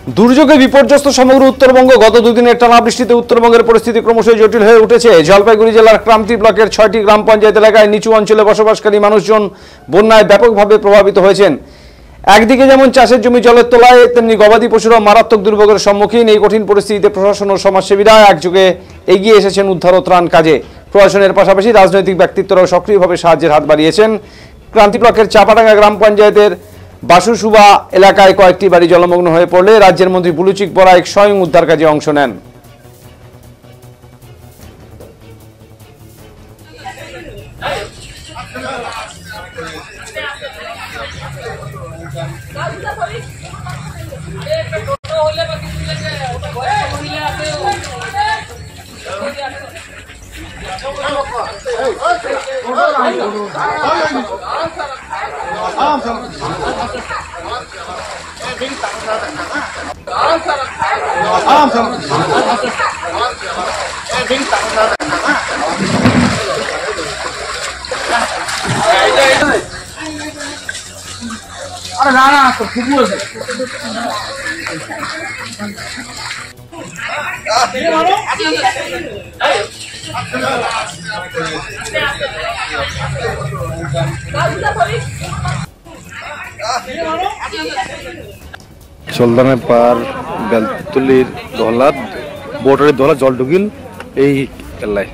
দুর্যোগে বিপর্যস্ত সমগ্র উত্তরবঙ্গ। গত দুদিনের টানা বৃষ্টিতে উত্তরবঙ্গের পরিস্থিতি ক্রমশই জটিল হয়ে উঠেছে। জলপাইগুড়ি জেলার ক্রান্তি ব্লকের ৬টি গ্রাম পঞ্চায়েত এলাকায় নিচু অঞ্চলে বসবাসকারী মানুষজন বন্যায় ব্যাপকভাবে প্রভাবিত হয়েছেন। একদিকে যেমন চাষের জমি জলের তলায়, তেমনি গবাদি পশুরাও মারাত্মক দুর্ভোগের সম্মুখীন। এই কঠিন পরিস্থিতিতে প্রশাসন ও সমাজসেবীরা একযোগে এগিয়ে এসেছেন উদ্ধার ও ত্রাণ কাজে। প্রশাসনের পাশাপাশি রাজনৈতিক ব্যক্তিত্বরাও সক্রিয়ভাবে সাহায্যের হাত বাড়িয়েছেন। ক্রান্তি ব্লকের চাপাডাঙ্গা গ্রাম পঞ্চায়েতের বাসুসুবা এলাকায় কয়েকটি বাড়ি জলমগ্ন হয়ে পড়লে রাজ্যের মন্ত্রী বুলুচিক বরাইক স্বয়ং উদ্ধার কাজে অংশ নেন। अरे ना ना तो खूब बोल চলদানের পার বেলতলির দহলাত বোটারের দহলা জল ঢুকিল এই এলাকায়।